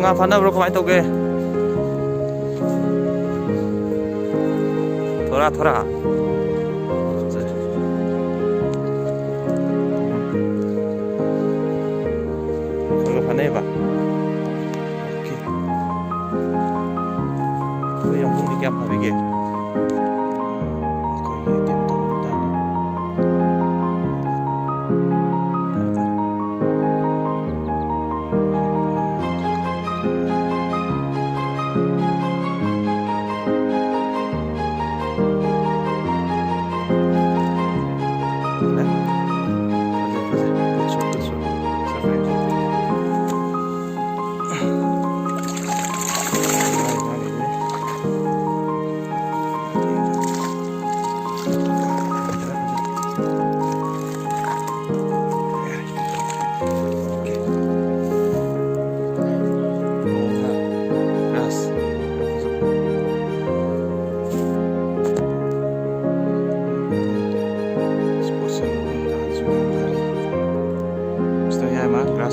nga fanabro kamai toge thora thora thora fanai ba oke ko yang pun ni apa bege ko ye tem to ta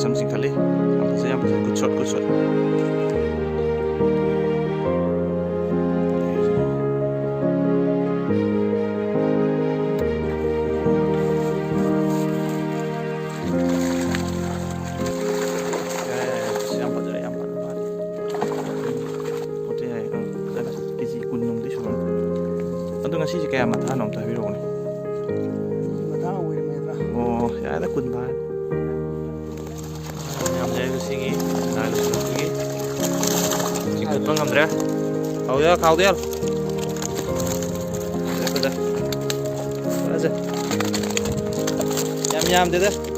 something kali apa saja good shot Untuk ngasih kayak mata nom tapi rong nih. Mata awal mana? Oh, ya ada kun ban. Nyamnya itu singi, nah itu singi. Sikut bang Andrea. Kau dia. Sudah. Aja. Nyam deh.